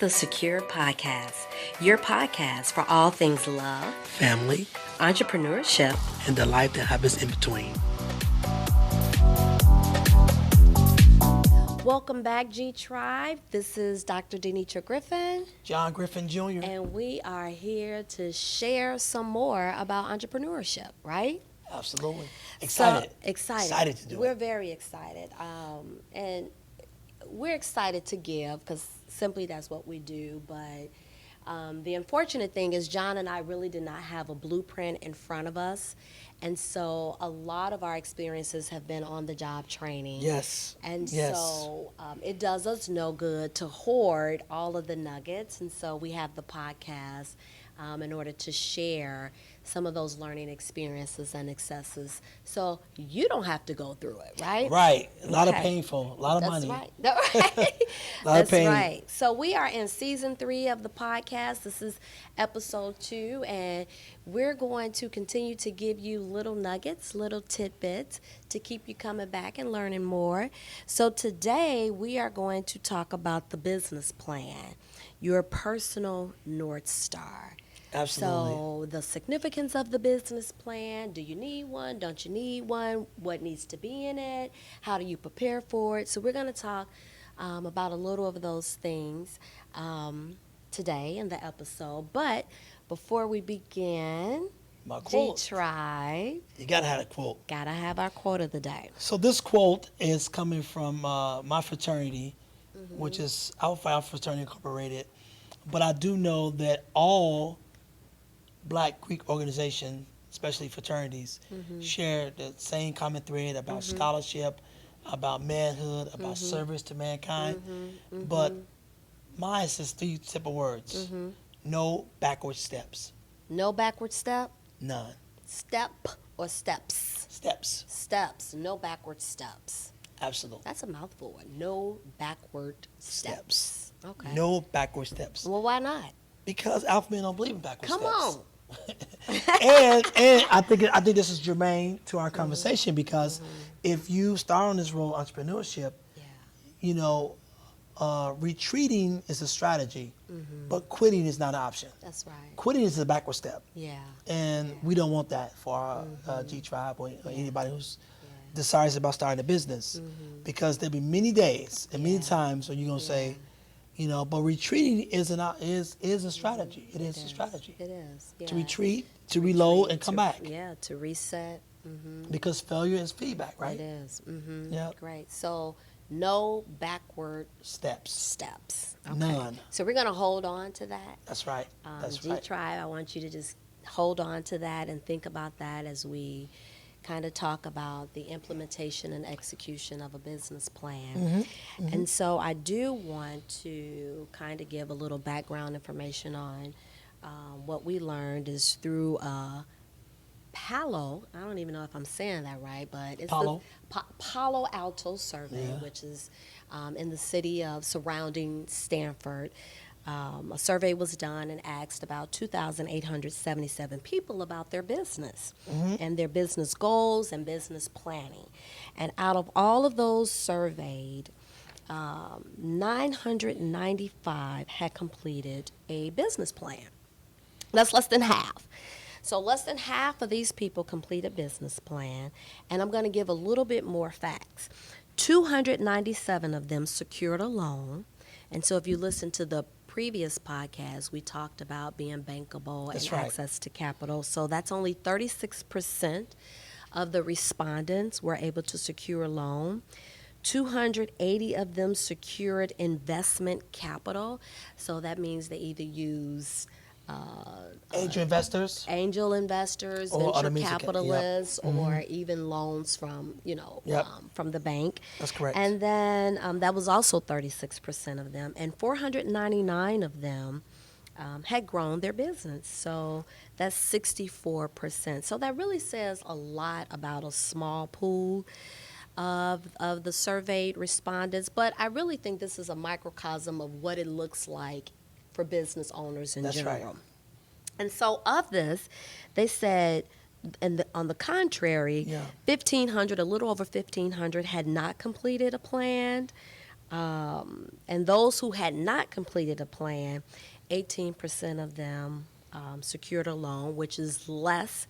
the Secure Podcast, your podcast for all things love, family, entrepreneurship, and the life that happens in between. Welcome back, G Tribe. This is Dr. Denitra Griffin. John Griffin Jr. And we are here to share some more about entrepreneurship, right? Absolutely. Excited. So, excited. Excited to do We're it. very excited. And we're excited to give because simply that's what we do. But the unfortunate thing is John and I really did not have a blueprint in front of us. And so a lot of our experiences have been on the job training. Yes. And yes. so it does us no good to hoard all of the nuggets. And so we have the podcast in order to share some of those learning experiences and successes. So you don't have to go through it, right? Right. A lot of painful, a lot of That's money. Right. That's right. A lot of pain. Right. So we are in season 3 of the podcast. This is episode 2, and we're going to continue to give you little nuggets, little tidbits to keep you coming back and learning more. So today we are going to talk about the business plan, your personal North Star. Absolutely. So the significance of the business plan, do you need one, don't you need one, what needs to be in it, how do you prepare for it? So we're going to talk about a little of those things today in the episode. But before we begin, My quote. G-Tribe, You got to have a quote. got to have our quote of the day. So this quote is coming from my fraternity, which is Alpha Alpha Fraternity Incorporated. But I do know that all Black Greek organizations, especially fraternities, share the same common thread about scholarship, about manhood, about service to mankind. But mine says 3 simple words. No backward steps. No backward step? None. Step or steps? Steps. Steps. No backward steps. Absolutely. That's a mouthful. No backward steps. Okay. No backward steps. Well, why not? Because Alpha men don't believe in backward Come steps. on. and I think this is germane to our conversation because if you start on this road of entrepreneurship, you know, retreating is a strategy, but quitting is not an option. That's right. Quitting is a backward step. Yeah. And we don't want that for our G Tribe or anybody who's desirous about starting a business because there'll be many days and many times when you're going to say, you know, but retreating is a strategy. It is a strategy. It is. Yeah. To retreat, to reload, and come back. Yeah, to reset. Because failure is feedback, right? It is. Yep. Great. So, no backward Steps. steps. Okay. None. So, we're going to hold on to that. That's right. That's right. G-Tribe, I want you to just hold on to that and think about that as we kind of talk about the implementation and execution of a business plan. And so I do want to kind of give a little background information on what we learned is through Palo, I don't even know if I'm saying that right, but it's Palo. the Palo Alto survey, which is in the city of surrounding Stanford. A survey was done and asked about 2,877 people about their business and their business goals and business planning. And out of all of those surveyed, 995 had completed a business plan. That's less than half. So less than half of these people complete a business plan. And I'm going to give a little bit more facts. 297 of them secured a loan. And so if you listen to the previous podcast, we talked about being bankable and access to capital. So that's only 36% of the respondents were able to secure a loan. 280 of them secured investment capital. So that means they either use Angel investors. Or venture capitalists, or even loans from, from the bank. That's correct. And then that was also 36% of them. And 499 of them had grown their business. So that's 64%. So that really says a lot about a small pool of the surveyed respondents. But I really think this is a microcosm of what it looks like for business owners in general. Right. And so of this, they said, on the contrary, 1,500, a little over 1,500 had not completed a plan. And those who had not completed a plan, 18% of them secured a loan, which is less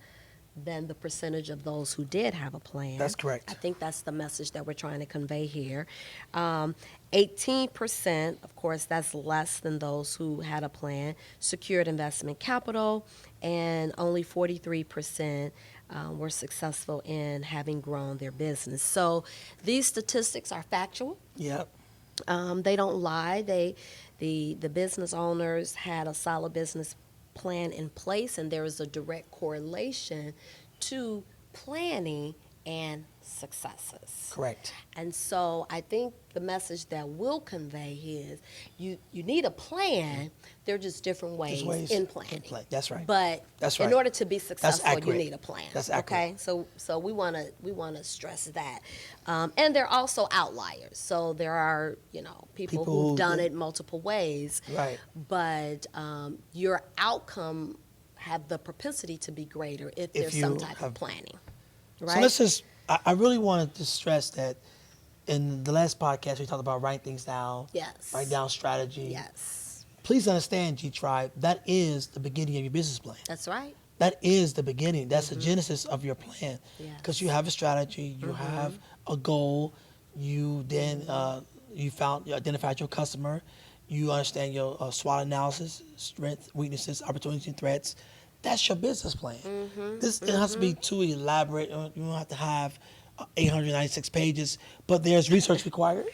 than the percentage of those who did have a plan. That's correct. I think that's the message that we're trying to convey here. 18%, of course, that's less than those who had a plan, secured investment capital, and only 43% were successful in having grown their business. So these statistics are factual. Yep. They don't lie. The business owners had a solid business plan in place, and there is a direct correlation to planning and successes. Correct. And so I think the message that we'll convey is you need a plan. There are just different ways, in planning. That's right. But That's in right. order to be successful, you accurate. need a plan. That's accurate. Okay, so we want to stress that. And there are also outliers. So there are people who've done it multiple ways. Right. But your outcome have the propensity to be greater if there's some type of planning. Right. So let's just. I really wanted to stress that in the last podcast we talked about writing things down. Yes. Write down strategy. Yes. Please understand, G Tribe, that is the beginning of your business plan. That's right. That is the beginning. That's the genesis of your plan. Yes. Because you have a strategy, you have a goal, you then you identified your customer, you understand your SWOT analysis, strengths, weaknesses, opportunities, and threats. That's your business plan. It doesn't have to be too elaborate. You don't have to have 896 pages, but there's research required.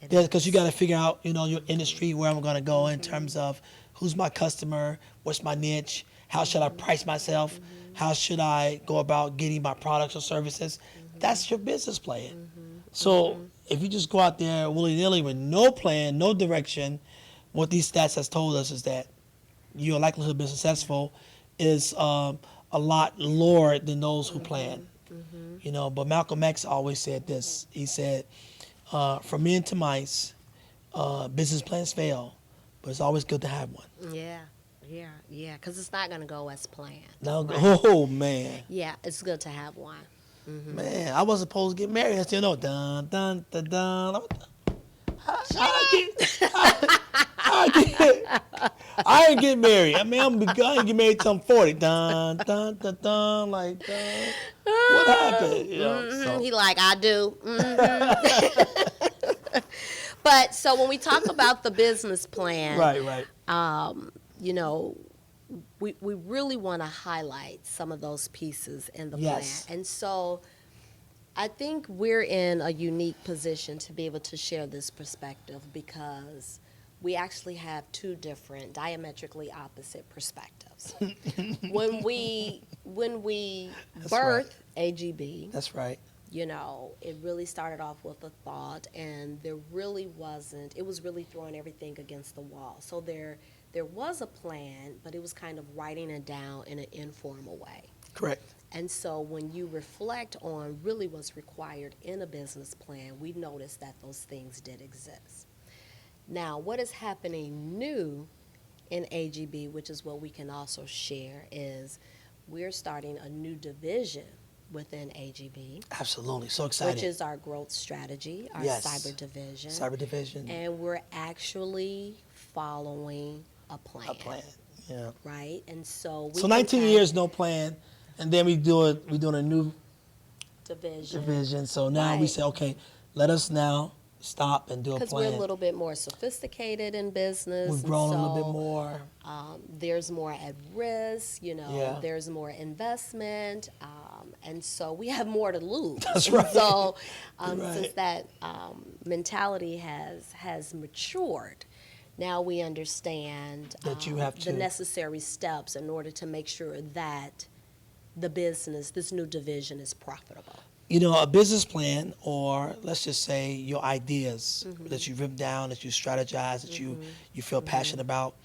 Because you got to figure out, your industry, where I'm going to go in terms of who's my customer, what's my niche, how should I price myself, how should I go about getting my products or services. That's your business plan. So if you just go out there willy-nilly with no plan, no direction, what these stats has told us is that your likelihood of being successful is a lot lower than those who plan. But Malcolm X always said this. He said, from men to mice, business plans fail, but it's always good to have one. Yeah, because it's not going to go as planned. Now, right? Oh, man. Yeah, it's good to have one. Man, I wasn't supposed to get married. I still know. Dun, dun, dun, dun. I ain't get married. I mean, I ain't get married till I'm 40. Dun, dun, dun, dun. Like, what happened? So. He like, I do. But so when we talk about the business plan, Right. We really want to highlight some of those pieces in the Yes. plan. And so I think we're in a unique position to be able to share this perspective because we actually have two different diametrically opposite perspectives. when we birthed AGB, That's right. it really started off with a thought, and there really wasn't. It was really throwing everything against the wall. So there was a plan, but it was kind of writing it down in an informal way. Correct. And so when you reflect on really what's required in a business plan, we noticed that those things did exist. Now, what is happening new in AGB, which is what we can also share, is we're starting a new division within AGB. Absolutely. So excited. Which is our growth strategy, our Yes. cyber division. Cyber division. And we're actually following a plan. A plan. Yeah. Right? And so we So 19 years, no plan. And then we're doing a new division. So now we say, okay, let us now stop and do a plan. Because we're a little bit more sophisticated in business. We've grown a little bit more. There's more at risk, Yeah. there's more investment, and so we have more to lose. That's right. So Right. since that mentality has matured, now we understand That you have the to- necessary steps in order to make sure that the business, this new division, is profitable. A business plan, or let's just say your ideas that you've written down, that you strategize, that you feel passionate about,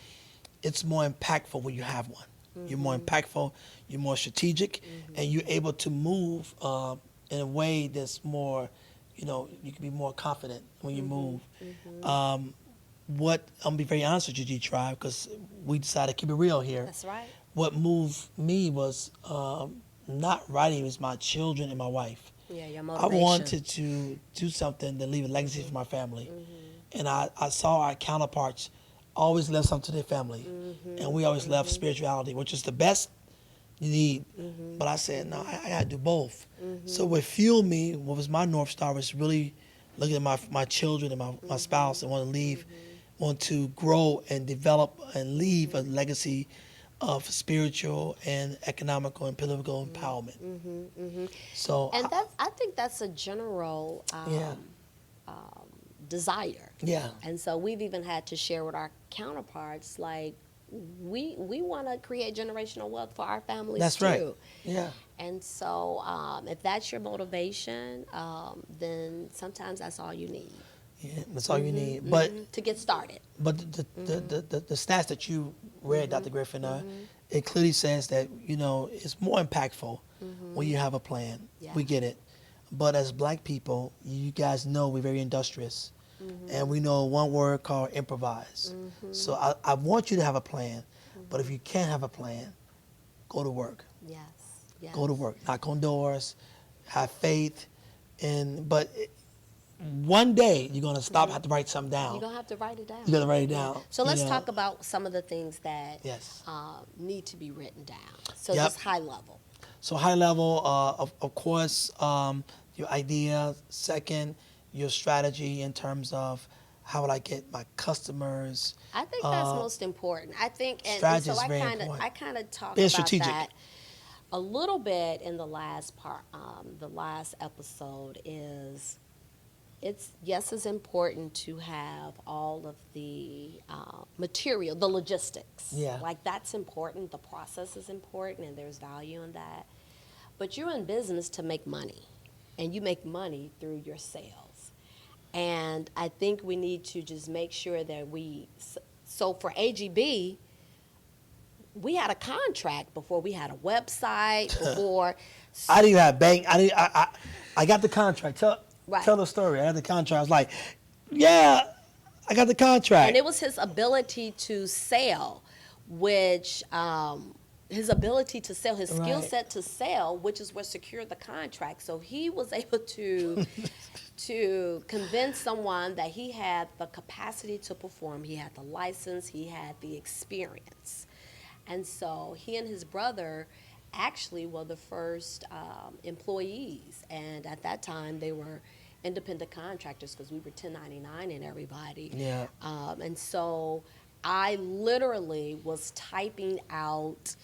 it's more impactful when you have one. You're more impactful, you're more strategic, and you're able to move in a way that's more, you can be more confident when you move. I'm going to be very honest with you, G-Tribe, because we decided to keep it real here. That's right. What moved me was not writing, it was my children and my wife. Yeah, your I motivation. wanted to do something to leave a legacy for my family. and I saw our counterparts always left something to their family, and we always left spirituality, which is the best you need. But I said, no, I got to do both. So what fueled me, what was my North Star, was really looking at my children and my spouse and want to grow and develop and leave a legacy of spiritual and economical and political empowerment. So And I think that's a general yeah, desire. yeah, And so we've even had to share with our counterparts, like, we want to create generational wealth for our families that's too. right. Yeah, And so if that's your motivation, then sometimes that's all you need yeah, that's all you need. But to get started. But the stats that you read, Dr. Griffin, it clearly says that, it's more impactful when you have a plan. Yeah. We get it. But as black people, you guys know we're very industrious. And we know one word called improvise. So I want you to have a plan. But if you can't have a plan, go to work. Yes. Yes. Go to work. Knock on doors. Have faith. But one day you're going to stop, have to write something down. You're going to have to write it down. You got to write it down. So let's talk about some of the things that Yes. need to be written down. So Yep. just high level. So high level, of course, your idea. Second, your strategy in terms of how would I get my customers. I think that's most important. I think, and strategy so is very I important. kind of talked Being about strategic. that a little bit in the last part, the last episode. It's important to have all of the material, the logistics. Yeah. Like, that's important. The process is important, and there's value in that. But you're in business to make money, and you make money through your sales. And I think we need to just make sure that so for AGB, we had a contract before we had a website, before. I didn't even have bank. I got the contract. Right. Tell the story. I had the contract. I was like, yeah, I got the contract. And it was his ability to sell, his ability to sell, his skill Right. set to sell, which is what secured the contract. So he was able to convince someone that he had the capacity to perform. He had the license. He had the experience. And so he and his brother actually were the first employees. And at that time, they were independent contractors because we were 1099 and everybody. Yeah. And so I literally was typing out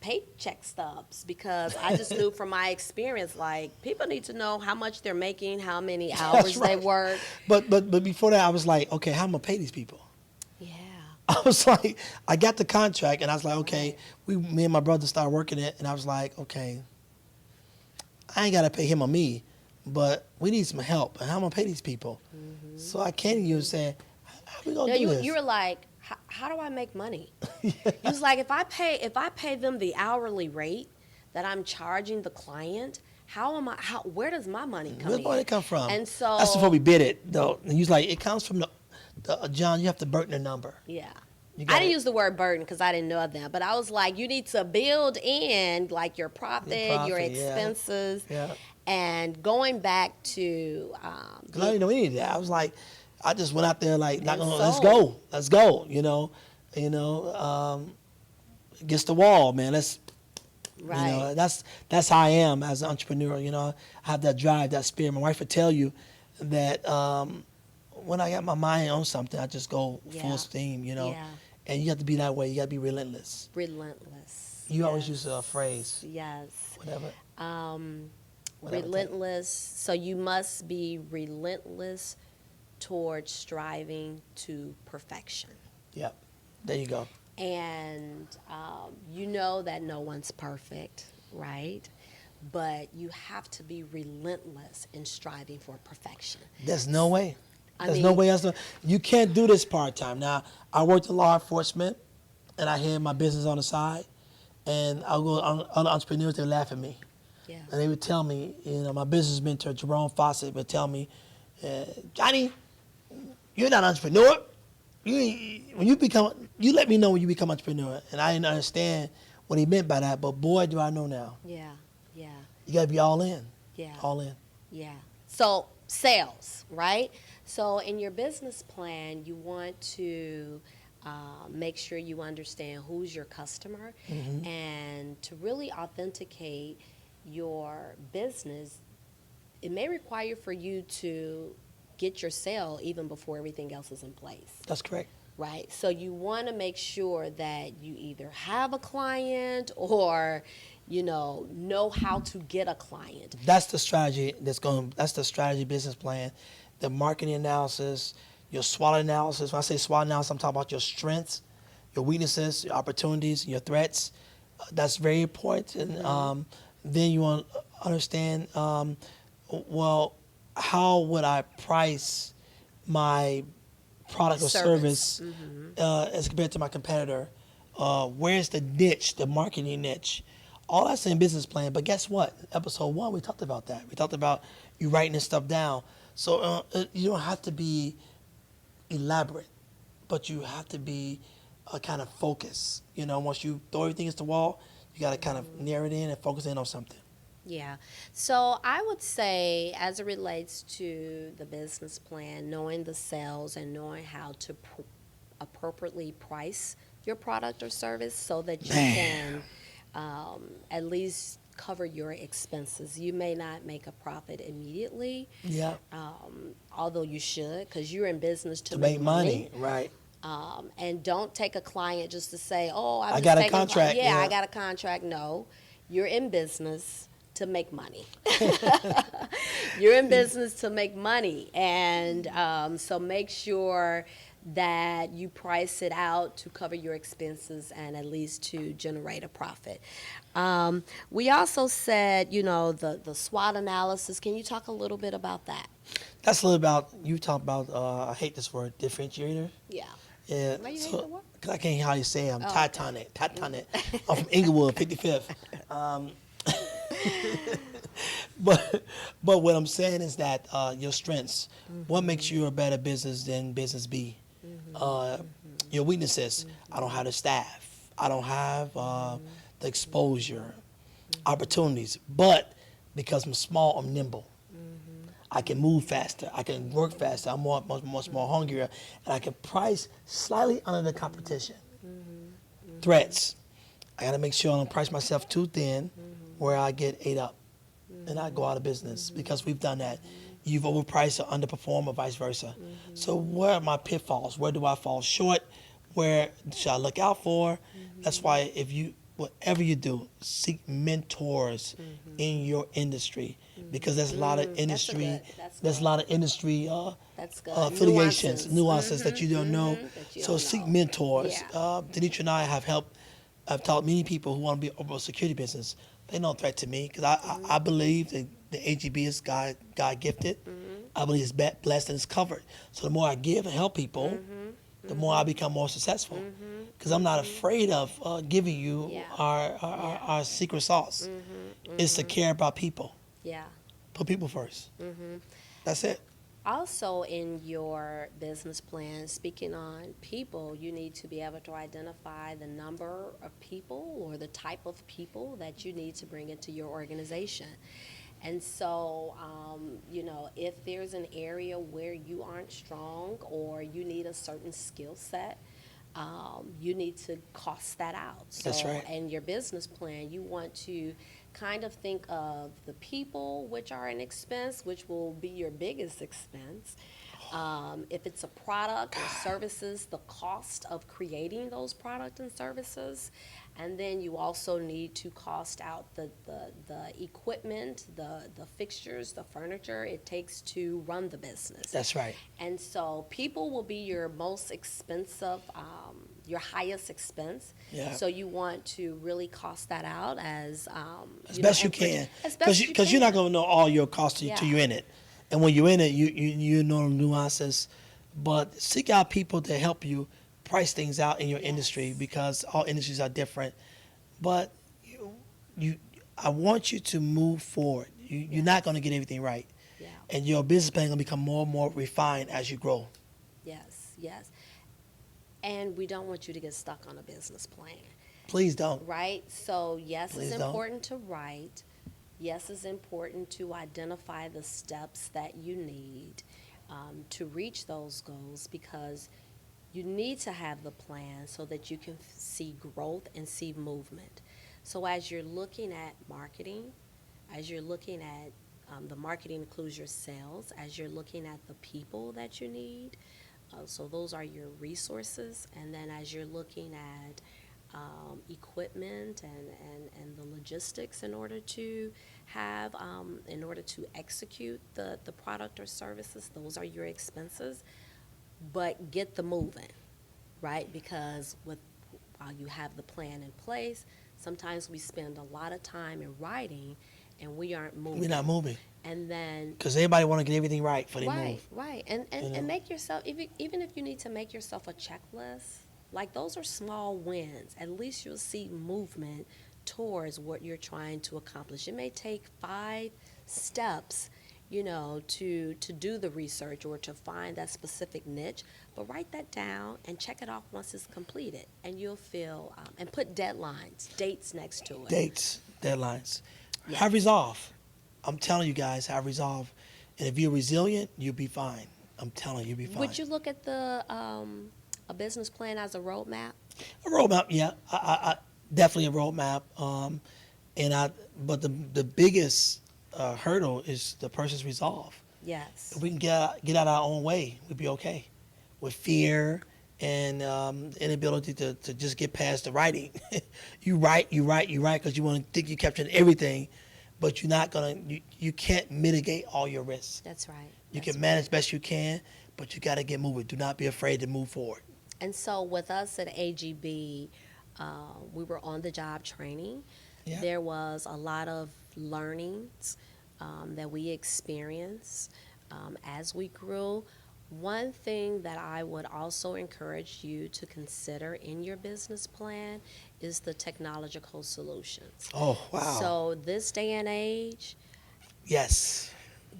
paycheck stubs because I just knew from my experience, like, people need to know how much they're making, how many hours they work. But before that, I was like, okay, how am I gonna pay these people? Yeah. I was like, I got the contract, and I was like, okay, me and my brother started working it, and I was like, okay, I ain't gotta pay him or me, but we need some help, and how am I gonna pay these people? So I came to you and said, how we gonna do this? You were like, how do I make money? He was like, if I pay them the hourly rate that I'm charging the client, where does my money come Where's in? the money come from? And so that's before we bid it, though. And he was like, it comes from the John, you have to burden the number. Yeah. You I gotta- didn't use the word burden because I didn't know that, but I was like, you need to build in, like, your profit, your profit, yeah. expenses. Yeah. And going back to Because I didn't know any of that. I was like, I just went out there like, not And gonna, let's sold. go, against the wall, man. right. That's how I am as an entrepreneur. I have that drive, that spirit. My wife would tell you that when I got my mind on something, I just go Yeah. full steam, Yeah. And you have to be that way. You got to be relentless. Relentless. You always use a phrase, Yes. whatever. Whatever it Relentless. So you must be relentless towards striving to perfection. Yep. There you go. And you know that no one's perfect, right? But you have to be relentless in striving for perfection. There's no way. I There's mean- no way else. You can't do this part-time. Now, I worked in law enforcement, and I had my business on the side, and I'll go on other entrepreneurs, they laugh at me. Yeah. And they would tell me, my business mentor, Jerome Fawcett, would tell me, Johnny, you're not an entrepreneur. You let me know when you become an entrepreneur. And I didn't understand what he meant by that, but boy, do I know now. Yeah. Yeah. You got to be all in. Yeah. All in. Yeah. So sales, right? So in your business plan, you want to make sure you understand who's your customer, and to really authenticate your business. It may require for you to get your sale even before everything else is in place. That's correct. Right. So you want to make sure that you either have a client or, know how to get a client. That's the strategy that's the strategy business plan, the marketing analysis, your SWOT analysis. When I say SWOT analysis, I'm talking about your strengths, your weaknesses, your opportunities, your threats. That's very important. Then you want to understand, well, how would I price my product or service as compared to my competitor? Where's the niche, the marketing niche? All that's in business plan. But guess what? Episode 1, we talked about that. We talked about you writing this stuff down. So you don't have to be elaborate, but you have to be kind of focused. Once you throw everything against the wall, you got to kind of narrow it in and focus in on something. Yeah. So I would say, as it relates to the business plan, knowing the sales and knowing how to appropriately price your product or service so that you can at least cover your expenses. You may not make a profit immediately, Yeah. although you should, because you're in business to Make money, right? And don't take a client just to say, "Oh, I got a contract." Yeah, Yeah. I got a contract. No, you're in business to make money. You're in business to make money, and so make sure that you price it out to cover your expenses and at least to generate a profit. We also said, the SWOT analysis. Can you talk a little bit about that? That's a little about, you talk about, I hate this word, differentiator. Yeah. Yeah. Why you hate the word? Because I can't hear how you say it. I'm Oh, Titanic. I'm from Inglewood, 55th. But what I'm saying is that your strengths, what makes you a better business than business B? Your weaknesses, I don't have the staff. I don't have the exposure, opportunities. But because I'm small, I'm nimble. I can move faster. I can work faster. I'm much more hungrier. And I can price slightly under the competition. Threats. I got to make sure I don't price myself too thin where I get ate up and I go out of business, because we've done that. You've overpriced or underperformed or vice versa. So where are my pitfalls? Where do I fall short? Where should I look out for? That's why whatever you do, seek mentors in your industry, because there's a lot of industry. There's a lot of industry That's good. affiliations, nuances that you don't know. That you So don't seek know. mentors. Yeah. Denitra and I I've taught many people who want to be over a security business. They're no threat to me, because I believe that the AGB is God gifted. I believe it's blessed and it's covered. So the more I give and help people, the more I become more successful. Because I'm not afraid of giving you Yeah. our secret sauce. It's to care about people. Yeah. Put people first. That's it. Also, in your business plan, speaking on people, you need to be able to identify the number of people or the type of people that you need to bring into your organization. And so, if there's an area where you aren't strong or you need a certain skill set, you need to cost that out. So, That's right. in your business plan, you want to kind of think of the people, which are an expense, which will be your biggest expense. If it's a product or services, the cost of creating those products and services. And then you also need to cost out the equipment, the fixtures, the furniture it takes to run the business. That's right. And so people will be your most expensive, your highest expense. Yeah. So you want to really cost that out as Best you can. As best you Because you're not can. going to know all your costs till Yeah. you're in it. And when you're in it, you know the nuances. But seek out people to help you price things out in your Yes. industry, because all industries are different. But I want you to move forward. You're not going to get everything right. Yeah. And your business plan is going to become more and more refined as you grow. Yes, yes. And we don't want you to get stuck on a business plan, Please don't. right? So, yes, Please it's don't. important to write. Yes, it's important to identify the steps that you need. to reach those goals, because you need to have the plan so that you can see growth and see movement. So as you're looking at marketing, as you're looking at the marketing includes your sales, as you're looking at the people that you need, so those are your resources. And then as you're looking at equipment and the logistics in order to have, in order to execute the product or services, those are your expenses. But get the moving, right? Because while you have the plan in place, sometimes we spend a lot of time in writing and we aren't moving. We're not moving. And then Because everybody want to get everything right for they right, move. right, and make yourself, even if you need to make yourself a checklist, like those are small wins. At least you'll see movement towards what you're trying to accomplish. It may take 5 steps, to do the research or to find that specific niche, but write that down and check it off once it's completed, and you'll feel and put deadlines, dates next to it. Dates, deadlines. Yeah. Have resolve. I'm telling you guys, have resolve. And if you're resilient, you'll be fine. I'm telling you, you'll be fine. Would you look at a business plan as a roadmap? A roadmap, yeah. I definitely a roadmap. But the biggest hurdle is the person's resolve. Yes. If we can get out our own way, we'd be okay. With fear and inability to just get past the writing. you write because you want to think you're capturing everything, but you're not you can't mitigate all your risks. That's right. You can manage best you can, but you got to get moving. Do not be afraid to move forward. And so with us at AGB, we were on the job training. Yeah. There was a lot of learnings that we experienced as we grew. One thing that I would also encourage you to consider in your business plan is the technological solutions. Oh, wow. So this day and age, Yes.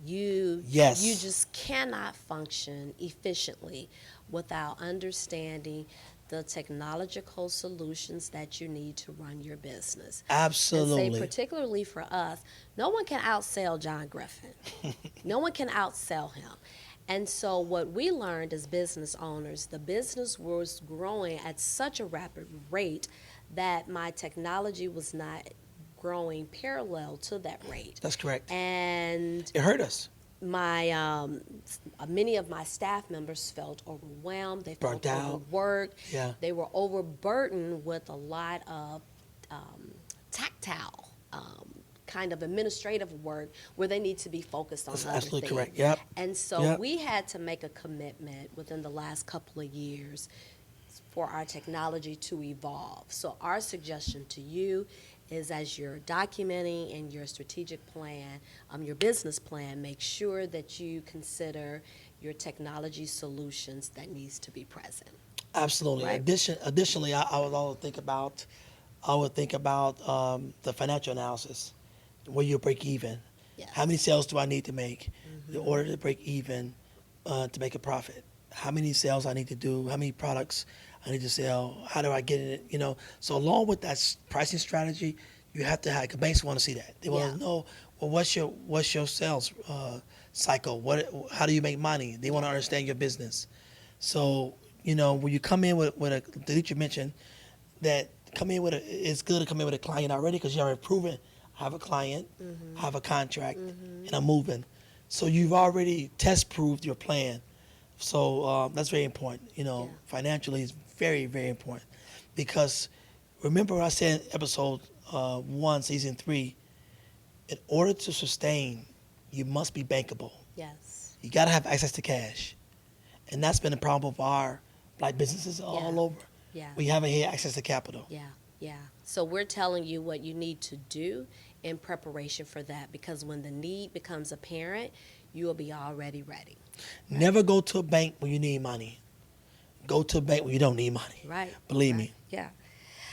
you Yes. just cannot function efficiently without understanding the technological solutions that you need to run your business. Absolutely. And say, particularly for us, no one can outsell John Griffin. No one can outsell him. And so what we learned as business owners, the business was growing at such a rapid rate that my technology was not growing parallel to that rate. That's correct. And It hurt us. my many of my staff members felt overwhelmed. They felt Burnt out. overworked. Yeah. They were overburdened with a lot of tactile kind of administrative work where they need to be focused on That's other absolutely things. correct. Yep. And so Yep. we had to make a commitment within the last couple of years for our technology to evolve. So our suggestion to you is, as you're documenting in your strategic plan, your business plan, make sure that you consider your technology solutions that needs to be present. Absolutely. Right. Additionally, I would also think about the financial analysis, where you break even. Yes. How many sales do I need to make in order to break even to make a profit? How many sales I need to do? How many products I need to sell? How do I get it? So along with that pricing strategy, you have to have. Cause banks want to see that. They want Yeah. to know, well, what's your sales cycle? How do you make money? They want to understand your business. So when you come in with a, the teacher mentioned that it's good to come in with a client already because you already proven I have a client, I have a contract, and I'm moving. So you've already test proved your plan. So that's very important. Yeah. Financially is very, very important because remember what I said in episode 1, season 3, in order to sustain, you must be bankable. Yes. You got to have access to cash. And that's been a problem of our black businesses all over. Yeah. We haven't had access to capital. Yeah. Yeah. So we're telling you what you need to do in preparation for that, because when the need becomes apparent, you will be already ready. Never go to a bank when you need money. Go to a bank when you don't need money. Right. Believe Right. me. Yeah.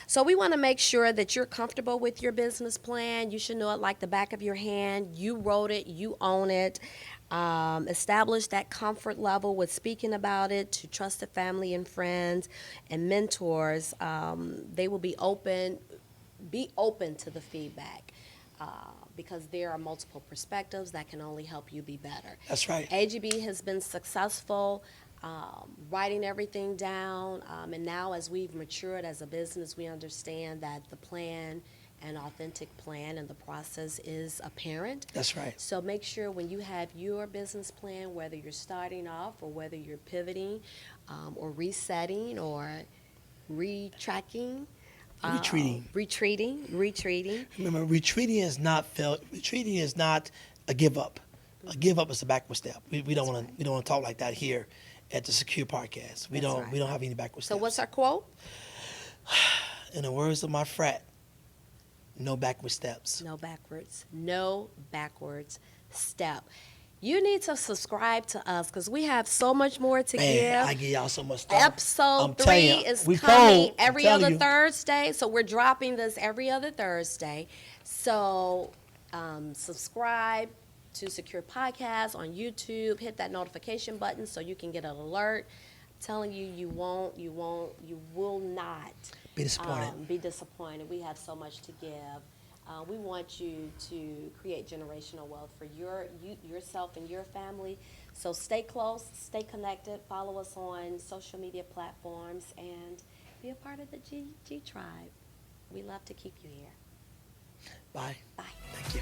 So we want to make sure that you're comfortable with your business plan. You should know it like the back of your hand. You wrote it. You own it. Establish that comfort level with speaking about it to trusted family and friends and mentors. They will be open to the feedback. because there are multiple perspectives that can only help you be better. That's right. AGB has been successful writing everything down, and now as we've matured as a business, we understand that the plan, an authentic plan, and the process is apparent. That's right. So make sure when you have your business plan, whether you're starting off or whether you're pivoting or resetting or retracking, retreating. Remember, retreating is not retreating is not a give up. A give up is a backward step. We don't want to talk like that here at the Secure Podcast. We don't have any backward steps. So what's our quote? In the words of my frat, no backward steps. No backwards step. You need to subscribe to us because we have so much more to give. I give y'all so much stuff. Episode 3 is coming every other Thursday. So we're dropping this every other Thursday. So subscribe to Secure Podcast on YouTube. Hit that notification button so you can get an alert. I'm telling you, you will not be disappointed. We have so much to give. We want you to create generational wealth for yourself and your family. So stay close, stay connected, follow us on social media platforms, and be a part of the G Tribe. We love to keep you here. Bye. Bye. Thank you.